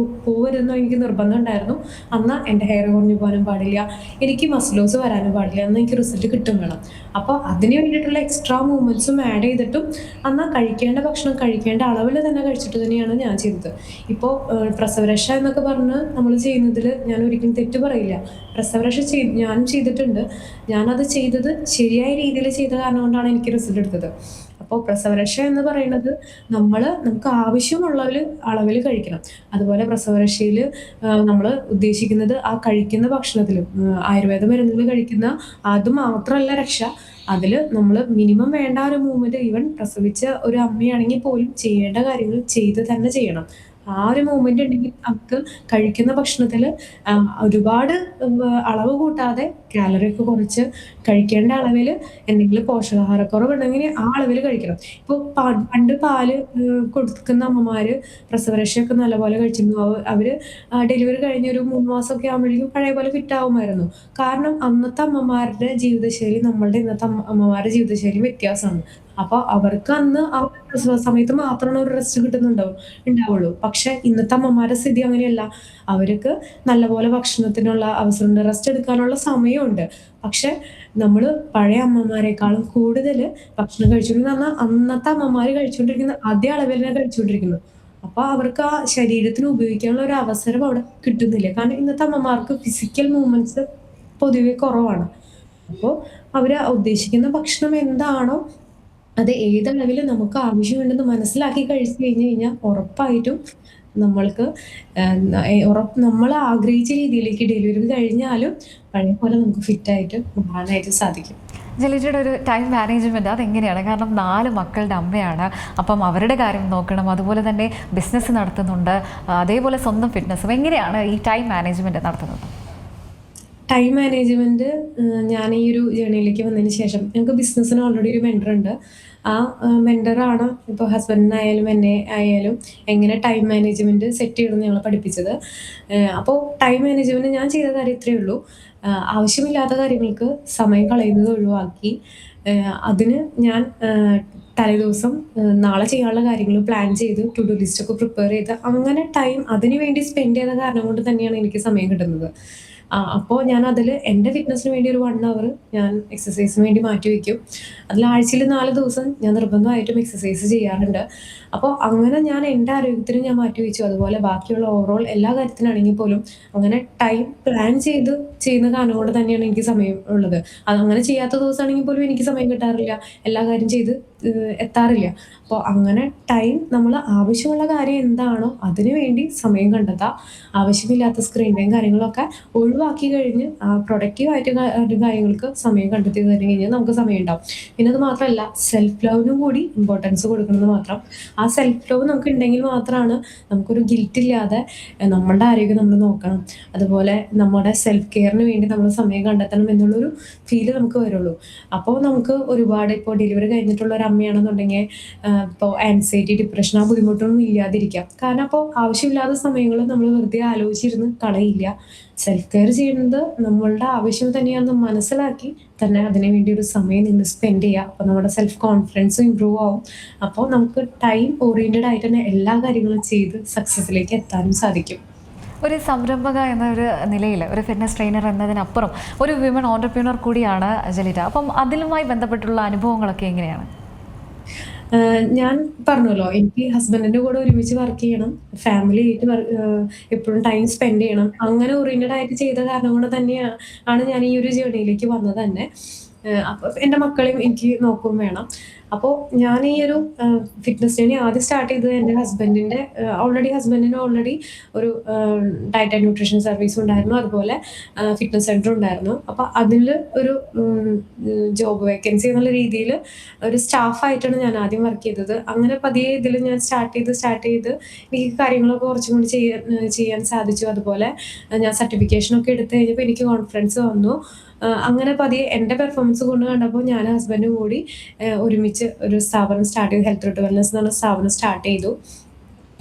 Speaker 2: പോകരുതെന്നോ എനിക്ക് നിർബന്ധം ഉണ്ടായിരുന്നു. അന്ന് എൻ്റെ ഹെയർ കുറഞ്ഞു പോകാനും പാടില്ല, എനിക്ക് മസിൽ ലോസ് വരാനും പാടില്ല, അന്ന് എനിക്ക് റിസൾട്ട് കിട്ടും വേണം. അപ്പോൾ അതിന് വേണ്ടിയിട്ടുള്ള എക്സ്ട്രാ മൂവ്മെൻറ്റ്സും ആഡ് ചെയ്തിട്ടും അന്ന് കഴിക്കേണ്ട ഭക്ഷണം കഴിക്കേണ്ട അളവിൽ തന്നെ കഴിച്ചിട്ട് തന്നെയാണ് ഞാൻ ചെയ്തത്. ഇപ്പോൾ പ്രസവരക്ഷ എന്നൊക്കെ പറഞ്ഞ് നമ്മൾ ചെയ്യുന്നതിൽ ഞാൻ ഒരിക്കലും തെറ്റ് പറയില്ല. പ്രസവരക്ഷ ഞാനും ചെയ്തിട്ടുണ്ട്. ഞാനത് ചെയ്തത് ശരിയായ രീതിയിൽ ചെയ്ത കാരണം കൊണ്ടാണ് എനിക്ക് റിസൾട്ട് എടുത്തത്. അപ്പോൾ പ്രസവരക്ഷ എന്ന് പറയുന്നത് നമുക്ക് ആവശ്യമുള്ള അളവിൽ കഴിക്കണം. അതുപോലെ പ്രസവരക്ഷയിൽ നമ്മൾ ഉദ്ദേശിക്കുന്നത് ആ കഴിക്കുന്ന ഭക്ഷണത്തിലും ആയുർവേദ മരുന്നുകൾ കഴിക്കുന്ന അത് മാത്രമല്ല രക്ഷ. അതിൽ നമ്മൾ മിനിമം വേണ്ട ഒരു മൂവ്മെൻറ്റ് ഈവൻ പ്രസവിച്ച ഒരു അമ്മയാണെങ്കിൽ പോലും ചെയ്യേണ്ട കാര്യങ്ങൾ ചെയ്ത് തന്നെ ചെയ്യണം. ആ ഒരു മൂവ്മെന്റ് ഉണ്ടെങ്കിൽ നമുക്ക് കഴിക്കുന്ന ഭക്ഷണത്തിൽ ഒരുപാട് അളവ് കൂട്ടാതെ കാലറി ഒക്കെ കുറച്ച് കഴിക്കേണ്ട അളവിൽ എന്തെങ്കിലും പോഷകാഹാരക്കുറവുണ്ടെങ്കിൽ ആ അളവിൽ കഴിക്കണം. ഇപ്പോൾ പണ്ട് പാല് കൊടുക്കുന്ന അമ്മമാര് പ്രസവരക്ഷയൊക്കെ നല്ലപോലെ കഴിച്ചിരുന്നു. അവര് ഡെലിവറി കഴിഞ്ഞ് ഒരു 3 മാസമൊക്കെ ആകുമ്പോഴേക്കും പഴയ പോലെ ഫിറ്റ് ആവുമായിരുന്നു. കാരണം അന്നത്തെ അമ്മമാരുടെ ജീവിതശൈലി നമ്മളുടെ ഇന്നത്തെ അമ്മമാരുടെ ജീവിതശൈലി വ്യത്യാസമാണ്. അപ്പൊ അവർക്ക് അന്ന് ആ ഒരു പ്രസവ സമയത്ത് മാത്രമാണ് ഒരു റെസ്റ്റ് ഉണ്ടാവുള്ളൂ. പക്ഷെ ഇന്നത്തെ അമ്മമാരുടെ സ്ഥിതി അങ്ങനെയല്ല. അവർക്ക് നല്ലപോലെ ഭക്ഷണത്തിനുള്ള അവസരമുണ്ട്, റെസ്റ്റ് എടുക്കാനുള്ള സമയമുണ്ട്. പക്ഷെ നമ്മള് പഴയ അമ്മമാരെക്കാളും കൂടുതല് ഭക്ഷണം കഴിച്ചുകൊണ്ടിരുന്ന പറഞ്ഞാൽ അന്നത്തെ അമ്മമാര് കഴിച്ചുകൊണ്ടിരിക്കുന്ന അതേ അളവിൽ തന്നെ കഴിച്ചുകൊണ്ടിരിക്കുന്നു. അപ്പൊ അവർക്ക് ആ ശരീരത്തിന് ഉപയോഗിക്കാനുള്ള ഒരു അവസരം അവിടെ കിട്ടുന്നില്ല. കാരണം ഇന്നത്തെ അമ്മമാർക്ക് ഫിസിക്കൽ മൂവ്മെന്റ്സ് പൊതുവെ കുറവാണ്. അപ്പോ അവര് ഉദ്ദേശിക്കുന്ന ഭക്ഷണം എന്താണോ അത് ഏതളവില് നമുക്ക് ആവശ്യമുണ്ടെന്ന് മനസ്സിലാക്കി കഴിച്ചു കഴിഞ്ഞ് കഴിഞ്ഞാൽ ഉറപ്പായിട്ടും നമ്മൾക്ക് നമ്മൾ ആഗ്രഹിച്ച രീതിയിലേക്ക് ഡെലിവറി കഴിഞ്ഞാലും പഴയ പോലെ നമുക്ക് ഫിറ്റായിട്ട് മാറാനായിട്ട് സാധിക്കും.
Speaker 1: ജലജയുടെ ഒരു ടൈം മാനേജ്മെൻറ്റ് അതെങ്ങനെയാണ്? കാരണം 4 മക്കളുടെ അമ്മയാണ്. അപ്പം അവരുടെ കാര്യം നോക്കണം, അതുപോലെ തന്നെ ബിസിനസ് നടത്തുന്നുണ്ട്, അതേപോലെ സ്വന്തം ഫിറ്റ്നസ്സും. എങ്ങനെയാണ് ഈ ടൈം മാനേജ്മെൻറ്റ് നടത്തുന്നത്?
Speaker 2: ടൈം മാനേജ്മെന്റ് ഞാൻ ഈ ഒരു ജേണിയിലേക്ക് വന്നതിന് ശേഷം ഞങ്ങൾക്ക് ബിസിനസ്സിന് ഓൾറെഡി ഒരു മെന്റർ ഉണ്ട്. ആ മെന്ററാണ് ഇപ്പോൾ ഹസ്ബൻഡിനായാലും എന്നെ ആയാലും എങ്ങനെ ടൈം മാനേജ്മെന്റ് സെറ്റ് ചെയ്യണമെന്ന് ഞങ്ങളെ പഠിപ്പിച്ചത്. അപ്പോൾ ടൈം മാനേജ്മെന്റ് ഞാൻ ചെയ്ത കാര്യം ഇത്രയേ ഉള്ളൂ. ആവശ്യമില്ലാത്ത കാര്യങ്ങൾക്ക് സമയം കളയുന്നത് ഒഴിവാക്കി അതിന് ഞാൻ തലേദിവസം നാളെ ചെയ്യാനുള്ള കാര്യങ്ങൾ പ്ലാൻ ചെയ്ത് ടു ഡു ലിസ്റ്റ് ഒക്കെ പ്രിപ്പയർ ചെയ്ത് അങ്ങനെ ടൈം അതിന് വേണ്ടി സ്പെൻഡ് ചെയ്ത കാരണം കൊണ്ട് തന്നെയാണ് എനിക്ക് സമയം കിട്ടുന്നത്. അപ്പോൾ ഞാൻ അതിൽ എൻ്റെ ഫിറ്റ്നസ്സിന് വേണ്ടി ഒരു 1 അവർ ഞാൻ എക്സസൈസിന് വേണ്ടി മാറ്റി വയ്ക്കും. അതിൽ ആഴ്ചയിൽ 4 ദിവസം ഞാൻ നിർബന്ധമായിട്ടും എക്സസൈസ് ചെയ്യാറുണ്ട്. അപ്പോൾ അങ്ങനെ ഞാൻ എൻ്റെ ആരോഗ്യത്തിന് ഞാൻ മാറ്റി വെച്ചു. അതുപോലെ ബാക്കിയുള്ള ഓവറോൾ എല്ലാ കാര്യത്തിനാണെങ്കിൽ പോലും അങ്ങനെ ടൈം പ്ലാൻ ചെയ്ത് ചെയ്യുന്ന കാരണം കൊണ്ട് തന്നെയാണ് എനിക്ക് സമയം ഉള്ളത്. അങ്ങനെ ചെയ്യാത്ത ദിവസമാണെങ്കിൽ പോലും എനിക്ക് സമയം കിട്ടാറില്ല. എല്ലാ കാര്യം ചെയ്ത് എത്താറില്ല. അപ്പോൾ അങ്ങനെ ടൈം നമ്മൾ ആവശ്യമുള്ള കാര്യം എന്താണോ അതിന് വേണ്ടി സമയം കണ്ടെത്തുക. ആവശ്യമില്ലാത്ത സ്ക്രീൻ ടൈം കാര്യങ്ങളൊക്കെ ഒഴിവാക്കി കഴിഞ്ഞ് പ്രൊഡക്റ്റീവായിട്ട് കാര്യങ്ങൾക്ക് സമയം കണ്ടെത്തി കഴിഞ്ഞ് കഴിഞ്ഞാൽ നമുക്ക് സമയം ഉണ്ടാവും. പിന്നെ അത് മാത്രമല്ല സെൽഫ് ലവിനും കൂടി ഇമ്പോർട്ടൻസ് കൊടുക്കണമെന്ന് മാത്രം. ആ സെൽഫ് ലവ് നമുക്ക് ഉണ്ടെങ്കിൽ മാത്രമാണ് നമുക്കൊരു ഗിൽറ്റ് ഇല്ലാതെ നമ്മളുടെ ആരോഗ്യം നമ്മൾ നോക്കണം. അതുപോലെ നമ്മുടെ സെൽഫ് കെയറിന് വേണ്ടി നമ്മൾ സമയം കണ്ടെത്തണം എന്നുള്ളൊരു ഫീല് നമുക്ക് വരുള്ളൂ. അപ്പോൾ നമുക്ക് ഒരുപാട് ഇപ്പോൾ ഡെലിവറി കഴിഞ്ഞിട്ടുള്ള ഒരു അമ്മയാണെന്നുണ്ടെങ്കിൽ ഇപ്പോൾ ആൻസൈറ്റി, ഡിപ്രഷൻ ആ ബുദ്ധിമുട്ടൊന്നും ഇല്ലാതിരിക്കാം. കാരണം അപ്പോൾ ആവശ്യമില്ലാത്ത സമയങ്ങൾ നമ്മൾ വെറുതെ ആലോചിച്ചിരുന്ന് കളയില്ല. സെൽഫ് കെയർ ചെയ്യുന്നത് നമ്മളുടെ ആവശ്യം തന്നെയാണെന്ന് മനസ്സിലാക്കി തന്നെ അതിനു വേണ്ടി ഒരു സമയം നിങ്ങൾ സ്പെൻഡ് ചെയ്യുക. അപ്പോൾ നമ്മുടെ സെൽഫ് കോൺഫിഡൻസ് ഇമ്പ്രൂവ് ആവും. അപ്പോൾ നമുക്ക് ടൈം ഓറിയന്റഡ് ആയിട്ട് തന്നെ എല്ലാ കാര്യങ്ങളും ചെയ്ത് സക്സസിലേക്ക് എത്താനും സാധിക്കും.
Speaker 1: ഒരു സംരംഭക എന്ന ഒരു നിലയിൽ, ഒരു ഫിറ്റ്നസ് ട്രെയിനർ എന്നതിനപ്പുറം ഒരു വിമൺ ഓണ്ടർപ്രീനർ കൂടിയാണ് ജലിത. അപ്പം അതിലുമായി ബന്ധപ്പെട്ടുള്ള അനുഭവങ്ങളൊക്കെ എങ്ങനെയാണ്?
Speaker 2: ഞാൻ പറഞ്ഞല്ലോ എനിക്ക് ഹസ്ബൻഡിന്റെ കൂടെ ഒരുമിച്ച് വർക്ക് ചെയ്യണം, ഫാമിലി ആയിട്ട് എപ്പോഴും ടൈം സ്പെൻഡ് ചെയ്യണം. അങ്ങനെ ഓറിയന്റഡ് ആയിട്ട് ചെയ്ത കാരണം കൊണ്ട് തന്നെയാണ് ഞാൻ ഈ ഒരു ജേർണിയിലേക്ക് വന്നത് തന്നെ. അപ്പൊ എൻ്റെ മക്കളെയും എനിക്ക് നോക്കുകയും വേണം. അപ്പോൾ ഞാൻ ഈ ഒരു ഫിറ്റ്നസ് ജേർണി ആദ്യം സ്റ്റാർട്ട് ചെയ്തത് എൻ്റെ ഹസ്ബൻഡിന് ഓൾറെഡി ഒരു ഡയറ്റ് ആൻഡ് ന്യൂട്രീഷൻ സർവീസ് ഉണ്ടായിരുന്നു. അതുപോലെ ഫിറ്റ്നസ് സെന്റർ ഉണ്ടായിരുന്നു. അപ്പോൾ അതിൽ ഒരു ജോബ് വേക്കൻസി എന്നുള്ള രീതിയിൽ ഒരു സ്റ്റാഫായിട്ടാണ് ഞാൻ ആദ്യം വർക്ക് ചെയ്തത്. അങ്ങനെ പതിയെ ഇതിൽ ഞാൻ സ്റ്റാർട്ട് ചെയ്ത് എനിക്ക് കാര്യങ്ങളൊക്കെ കുറച്ചും കൂടി ചെയ്യാൻ സാധിച്ചു. അതുപോലെ ഞാൻ സർട്ടിഫിക്കേഷനൊക്കെ എടുത്തു കഴിഞ്ഞപ്പോൾ എനിക്ക് കോൺഫിഡൻസ് വന്നു. അങ്ങനെ പതിയെ എൻ്റെ പെർഫോമൻസ് കൊണ്ട് കണ്ടപ്പോൾ ഞാൻ ഹസ്ബൻഡും കൂടി ഒരുമിച്ച് ഒരു സ്ഥാപനം സ്റ്റാർട്ട് ചെയ്തു. ഹെൽത്ത് റൂട്ട് വെൽനസ് എന്ന് പറഞ്ഞ സ്ഥാപനം സ്റ്റാർട്ട് ചെയ്തു.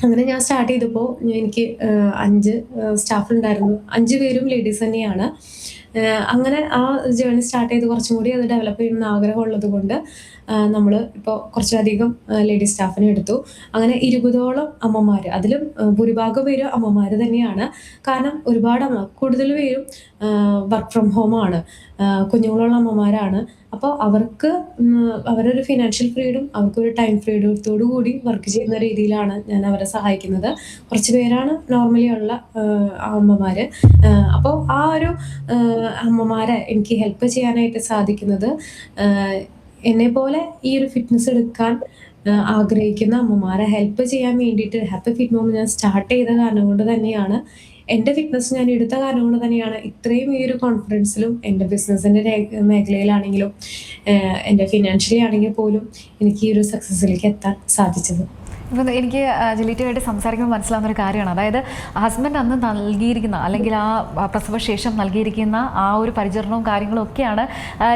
Speaker 2: അങ്ങനെ ഞാൻ സ്റ്റാർട്ട് ചെയ്തപ്പോൾ എനിക്ക് 5 സ്റ്റാഫ് ഉണ്ടായിരുന്നു. 5 പേരും ലേഡീസ് തന്നെയാണ്. അങ്ങനെ ആ ജേർണി സ്റ്റാർട്ട് ചെയ്ത് കുറച്ചും കൂടി അത് ഡെവലപ്പ് ചെയ്യണമെന്ന് ആഗ്രഹമുള്ളത് കൊണ്ട് നമ്മൾ ഇപ്പോൾ കുറച്ചധികം ലേഡീസ് സ്റ്റാഫിനെ എടുത്തു. അങ്ങനെ 20ഓളം അമ്മമാർ, അതിലും ഭൂരിഭാഗം പേര് അമ്മമാർ തന്നെയാണ്. കാരണം കൂടുതൽ പേരും വർക്ക് ഫ്രം ഹോം ആണ്, കുഞ്ഞുങ്ങളുള്ള അമ്മമാരാണ്. അപ്പോൾ അവർക്ക് അവരൊരു ഫിനാൻഷ്യൽ ഫ്രീഡം, അവർക്കൊരു ടൈം ഫ്രീഡത്തോടു കൂടി വർക്ക് ചെയ്യുന്ന രീതിയിലാണ് ഞാൻ അവരെ സഹായിക്കുന്നത്. കുറച്ച് പേരാണ് നോർമലി ഉള്ള അമ്മമാർ. അപ്പോൾ ആ ഒരു അമ്മമാരെ എനിക്ക് ഹെൽപ്പ് ചെയ്യാനായിട്ട് സാധിക്കുന്നത് എന്നെപ്പോലെ ഈ ഒരു ഫിറ്റ്നസ് എടുക്കാൻ ആഗ്രഹിക്കുന്ന അമ്മമാരെ ഹെൽപ്പ് ചെയ്യാൻ വേണ്ടിയിട്ട് ഹാപ്പി ഫിറ്റ് മോം ഞാൻ സ്റ്റാർട്ട് ചെയ്ത കാരണം കൊണ്ട് തന്നെയാണ്. എൻ്റെ ഫിറ്റ്നസ് ഞാൻ എടുത്ത കാരണം കൊണ്ട് തന്നെയാണ് ഇത്രയും ഈ ഒരു കോൺഫിഡൻസിലും എൻ്റെ ബിസിനസ്സിൻ്റെ മേഖലയിലാണെങ്കിലും എൻ്റെ ഫിനാൻഷ്യലി ആണെങ്കിൽ പോലും എനിക്ക് ഈ ഒരു സക്സസ്സിലേക്ക് എത്താൻ സാധിച്ചത്.
Speaker 1: ഇപ്പം എനിക്ക് ജലീറ്റയായിട്ട് സംസാരിക്കുമ്പോൾ മനസ്സിലാവുന്ന ഒരു കാര്യമാണ്, അതായത് ഹസ്ബൻഡ് അന്ന് നൽകിയിരിക്കുന്ന അല്ലെങ്കിൽ ആ പ്രസവശേഷം നൽകിയിരിക്കുന്ന ആ ഒരു പരിചരണവും കാര്യങ്ങളും ഒക്കെയാണ്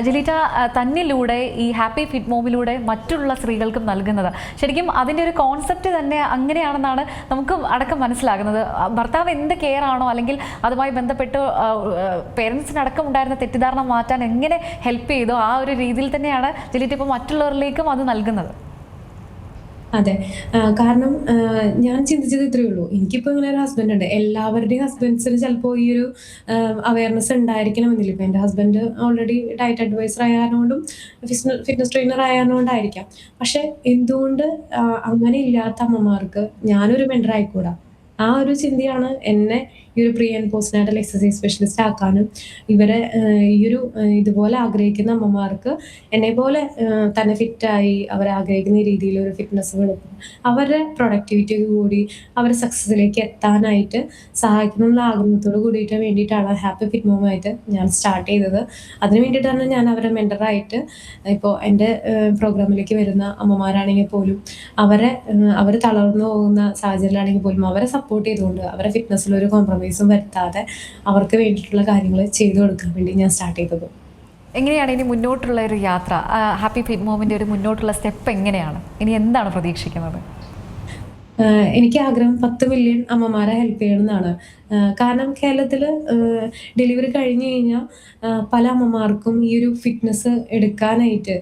Speaker 1: ജലീറ്റ തന്നിലൂടെ ഈ ഹാപ്പി ഫിറ്റ് മോമിലൂടെ മറ്റുള്ള സ്ത്രീകൾക്കും നൽകുന്നത്. ശരിക്കും അതിൻ്റെ ഒരു കോൺസെപ്റ്റ് തന്നെ അങ്ങനെയാണെന്നാണ് നമുക്ക് അടക്കം മനസ്സിലാകുന്നത്. ഭർത്താവ് എന്ത് കെയർ ആണോ അല്ലെങ്കിൽ അതുമായി ബന്ധപ്പെട്ട് പേരൻസിനടക്കം ഉണ്ടായിരുന്ന തെറ്റിദ്ധാരണ മാറ്റാൻ എങ്ങനെ ഹെൽപ്പ് ചെയ്തോ ആ ഒരു രീതിയിൽ തന്നെയാണ് ജലീറ്റ ഇപ്പോൾ മറ്റുള്ളവരിലേക്കും അത് നൽകുന്നത്.
Speaker 2: അതെ. കാരണം ഞാൻ ചിന്തിച്ചത് ഇത്രയേ ഉള്ളൂ. എനിക്കിപ്പോൾ ഇങ്ങനെ ഒരു ഹസ്ബൻഡ് ഉണ്ട്. എല്ലാവരുടെയും ഹസ്ബൻഡ്സിന് ചിലപ്പോൾ ഈ ഒരു അവയർനെസ് ഉണ്ടായിരിക്കണമെന്നില്ല. ഇപ്പം എൻ്റെ ഹസ്ബൻഡ് ഓൾറെഡി ഡയറ്റ് അഡ്വൈസർ ആയതുകൊണ്ടും ഫിറ്റ്നസ് ട്രെയിനർ ആയതുകൊണ്ടായിരിക്കാം. പക്ഷെ എന്തുകൊണ്ട് അങ്ങനെ ഇല്ലാത്ത അമ്മമാർക്ക് ഞാനൊരു മെൻറ്റർ ആയിക്കൂടാ? ആ ഒരു ചിന്തയാണ് എന്നെ ഈ ഒരു pre and post natal exercise specialist ആക്കാനും ഇവരെ ഈ ഒരു ഇതുപോലെ ആഗ്രഹിക്കുന്ന അമ്മമാർക്ക് എന്നെപ്പോലെ തന്നെ ഫിറ്റായി അവർ ആഗ്രഹിക്കുന്ന രീതിയിൽ ഒരു ഫിറ്റ്നസ് കൊടുക്കും, അവരുടെ പ്രൊഡക്ടിവിറ്റി കൂടി അവരുടെ സക്സസിലേക്ക് എത്താനായിട്ട് സഹായിക്കുന്നുള്ള ആഗ്രഹത്തോട് കൂടിയിട്ട് വേണ്ടിയിട്ടാണ് ഹാപ്പി ഫിറ്റ് മോമായിട്ട് ഞാൻ സ്റ്റാർട്ട് ചെയ്തത്. അതിന് വേണ്ടിയിട്ടാണ് ഞാൻ അവരെ മെൻറ്ററായിട്ട് ഇപ്പോൾ എൻ്റെ പ്രോഗ്രാമിലേക്ക് വരുന്ന അമ്മമാരാണെങ്കിൽ പോലും അവർ തളർന്നു പോകുന്ന സാഹചര്യത്തിലാണെങ്കിൽ പോലും അവരെ സപ്പോർട്ട് ചെയ്തുകൊണ്ട് അവരെ ഫിറ്റ്നസ്സിലൊരു കോംപ്രമൈസും വരുത്താതെ അവർക്ക് വേണ്ടിയിട്ടുള്ള കാര്യങ്ങൾ ചെയ്തു കൊടുക്കാൻ വേണ്ടി ഞാൻ സ്റ്റാർട്ട് ചെയ്തത്.
Speaker 1: എങ്ങനെയാണ് ഇനി മുന്നോട്ടുള്ള ഒരു യാത്ര? ഹാപ്പി ഫിറ്റ് മോമിൻ്റെ ഒരു മുന്നോട്ടുള്ള സ്റ്റെപ്പ് എങ്ങനെയാണ്? ഇനി എന്താണ് പ്രതീക്ഷിക്കുന്നത്?
Speaker 2: എനിക്ക് ആഗ്രഹം 10 മില്യൺ അമ്മമാരെ ഹെൽപ്പ് ചെയ്യണമെന്നാണ്. കാരണം കേരളത്തിൽ ഡെലിവറി കഴിഞ്ഞ് കഴിഞ്ഞാൽ പല അമ്മമാർക്കും ഈ ഒരു ഫിറ്റ്നസ് എടുക്കാനായിട്ട്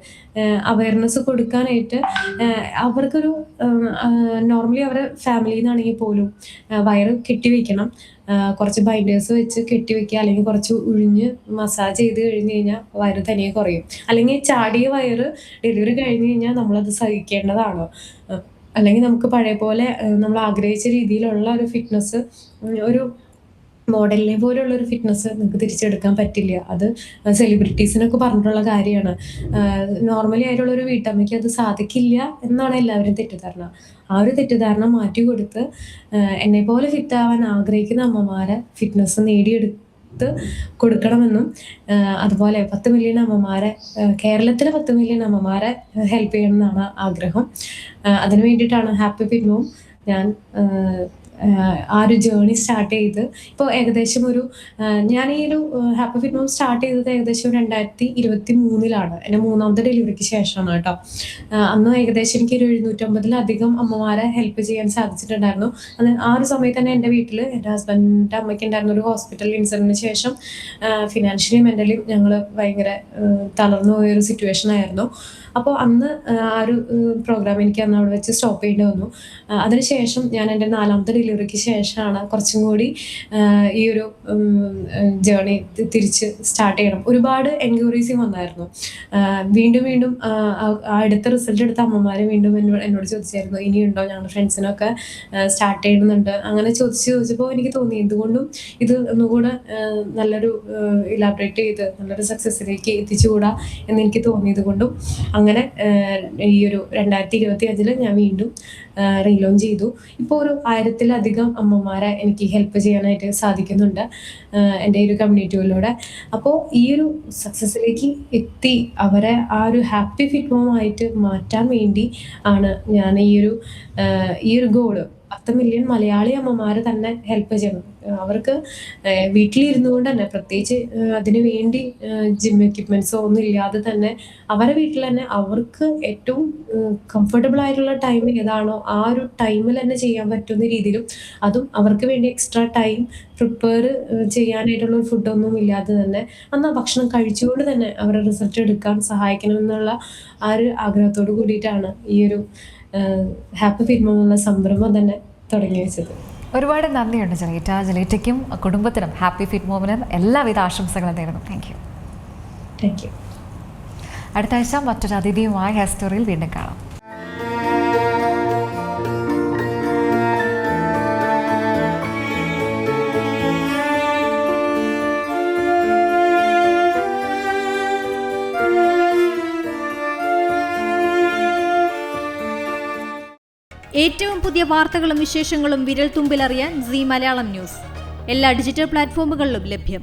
Speaker 2: അവയർനെസ് കൊടുക്കാനായിട്ട് അവർക്കൊരു നോർമലി അവരുടെ ഫാമിലിയിൽ നിന്നാണെങ്കിൽ പോലും വയറ് കെട്ടിവെക്കണം, കുറച്ച് ബൈൻഡേഴ്സ് വെച്ച് കെട്ടിവെക്കുക, അല്ലെങ്കിൽ കുറച്ച് ഉഴിഞ്ഞ് മസാജ് ചെയ്ത് കഴിഞ്ഞ് കഴിഞ്ഞാൽ വയറ് തനിയെ കുറയും. അല്ലെങ്കിൽ ചാടിയ വയറ് ഡെലിവറി കഴിഞ്ഞ് കഴിഞ്ഞാൽ നമ്മളത് സഹിക്കേണ്ടതാണ്. അല്ലെങ്കിൽ നമുക്ക് പഴയ പോലെ നമ്മൾ ആഗ്രഹിച്ച രീതിയിലുള്ള ഒരു ഫിറ്റ്നസ്, ഒരു മോഡലിനെ പോലെയുള്ള ഒരു ഫിറ്റ്നസ് നമുക്ക് തിരിച്ചെടുക്കാൻ പറ്റില്ല. അത് സെലിബ്രിറ്റീസിനൊക്കെ പറഞ്ഞിട്ടുള്ള കാര്യമാണ്. നോർമലി ആയിട്ടുള്ള ഒരു വീട്ടമ്മയ്ക്ക് അത് സാധിക്കില്ല എന്നാണ് എല്ലാവരും തെറ്റിദ്ധാരണ. ആ ഒരു തെറ്റിദ്ധാരണ മാറ്റി കൊടുത്ത് എന്നെപ്പോലെ ഫിറ്റാവാൻ ആഗ്രഹിക്കുന്ന അമ്മമാരെ ഫിറ്റ്നസ് നേടിയെടുത്ത് കൊടുക്കണമെന്നും അതുപോലെ 10 മില്യൺ അമ്മമാരെ, കേരളത്തിലെ 10 മില്യൺ അമ്മമാരെ ഹെൽപ്പ് ചെയ്യണമെന്നാണ് ആഗ്രഹം. അതിനു വേണ്ടിയിട്ടാണ് ഹാപ്പി ഫിറ്റ് മോം ഞാൻ ആ ഒരു ജേർണി സ്റ്റാർട്ട് ചെയ്ത് ഇപ്പോൾ ഏകദേശം ഞാൻ ഈ ഒരു ഹാപ്പി ഫിറ്റ് മോം സ്റ്റാർട്ട് ചെയ്തത് ഏകദേശം 2023 എൻ്റെ 3ാമത്തെ ഡെലിവറിക്ക് ശേഷമാണ് കേട്ടോ. അന്ന് ഏകദേശം എനിക്ക് 750-ലധികം അമ്മമാരെ ഹെൽപ്പ് ചെയ്യാൻ സാധിച്ചിട്ടുണ്ടായിരുന്നു. ആ ഒരു സമയത്ത് തന്നെ എൻ്റെ വീട്ടിൽ എൻ്റെ ഹസ്ബൻഡിൻ്റെ അമ്മയ്ക്ക് ഉണ്ടായിരുന്ന ഒരു ഹോസ്പിറ്റൽ ഇൻസിഡൻറ്റിന് ശേഷം ഫിനാൻഷ്യലി മെൻ്റലി ഞങ്ങൾ ഭയങ്കര തളർന്നു പോയൊരു സിറ്റുവേഷൻ ആയിരുന്നു. അപ്പോൾ അന്ന് ആ ഒരു പ്രോഗ്രാം എനിക്ക് അന്ന് അവിടെ വെച്ച് സ്റ്റോപ്പ് ചെയ്യേണ്ടി വന്നു. അതിനുശേഷം ഞാൻ എൻ്റെ 4ാമത്തെ ഡെലിവറിക്ക് ശേഷമാണ് കുറച്ചും കൂടി ഈ ഒരു ജേർണി തിരിച്ച് സ്റ്റാർട്ട് ചെയ്യണം. ഒരുപാട് എൻക്വയറീസും വന്നായിരുന്നു. വീണ്ടും വീണ്ടും അടുത്ത റിസൾട്ട് എടുത്ത അമ്മമാർ വീണ്ടും എന്നോട് ചോദിച്ചായിരുന്നു, ഇനിയുണ്ടോ, ഞങ്ങളുടെ ഫ്രണ്ട്സിനൊക്കെ സ്റ്റാർട്ട് ചെയ്യുന്നുണ്ട്. അങ്ങനെ ചോദിച്ചപ്പോൾ എനിക്ക് തോന്നി എന്തുകൊണ്ടും ഇത് ഒന്നുകൂടെ നല്ലൊരു ഇലാബറേറ്റ് ചെയ്ത് നല്ലൊരു സക്സസ്സിലേക്ക് എത്തിച്ചുകൂടാ എന്ന് എനിക്ക് തോന്നിയത് കൊണ്ടും അങ്ങനെ ഈ ഒരു 2025 ഞാൻ വീണ്ടും റീലോഞ്ച് ചെയ്തു. ഇപ്പോൾ ഒരു 1000-ലധികം അമ്മമാരെ എനിക്ക് ഹെൽപ്പ് ചെയ്യാനായിട്ട് സാധിക്കുന്നുണ്ട് എൻ്റെ ഈ ഒരു കമ്മ്യൂണിറ്റിയിലൂടെ. അപ്പോൾ ഈ ഒരു സക്സസ്സിലേക്ക് എത്തി അവരെ ആ ഒരു ഹാപ്പി ഫിറ്റ് മോമായിട്ട് മാറ്റാൻ വേണ്ടി ആണ് ഞാൻ ഈ ഒരു ഗോള് 10 മില്യൺ മലയാളി അമ്മമാരെ തന്നെ ഹെൽപ്പ് ചെയ്യണം. അവർക്ക് വീട്ടിലിരുന്നു കൊണ്ട് തന്നെ, പ്രത്യേകിച്ച് അതിനു വേണ്ടി ജിം എക്യുപ്മെൻറ്റ്സോ ഒന്നും ഇല്ലാതെ തന്നെ അവരുടെ വീട്ടിൽ തന്നെ അവർക്ക് ഏറ്റവും കംഫർട്ടബിൾ ആയിട്ടുള്ള ടൈം ഏതാണോ ആ ഒരു ടൈമിൽ തന്നെ ചെയ്യാൻ പറ്റുന്ന രീതിയിലും, അതും അവർക്ക് വേണ്ടി എക്സ്ട്രാ ടൈം പ്രിപ്പയർ ചെയ്യാനായിട്ടുള്ള ഒരു ഫുഡൊന്നും ഇല്ലാതെ തന്നെ അന്ന് ആ ഭക്ഷണം കഴിച്ചുകൊണ്ട് തന്നെ അവരുടെ റിസൾട്ട് എടുക്കാൻ സഹായിക്കണമെന്നുള്ള ആ ഒരു ആഗ്രഹത്തോട് കൂടിയിട്ടാണ് ഈ ഒരു ഹാപ്പി ഫിറ്റ് മോം എന്നുള്ള സംരംഭം തന്നെ തുടങ്ങി വെച്ചത്.
Speaker 1: ഒരുപാട് നന്ദിയുണ്ട് ജലീറ്റ. ജലീറ്റയ്ക്കും കുടുംബത്തിനും ഹാപ്പി ഫിറ്റ് മോമിനും എല്ലാവിധ ആശംസകളും നേരുന്നു. Thank you. അടുത്ത ആഴ്ച മറ്റൊരു അതിഥിയുമായി ഹെയർ സ്റ്റോറിയിൽ വീണ്ടും കാണാം.
Speaker 3: ഏറ്റവും പുതിയ വാർത്തകളും വിശേഷങ്ങളും വിരൽ തുമ്പിലറിയാൻ സീ മലയാളം ന്യൂസ് എല്ലാ ഡിജിറ്റൽ പ്ലാറ്റ്ഫോമുകളിലും ലഭ്യം.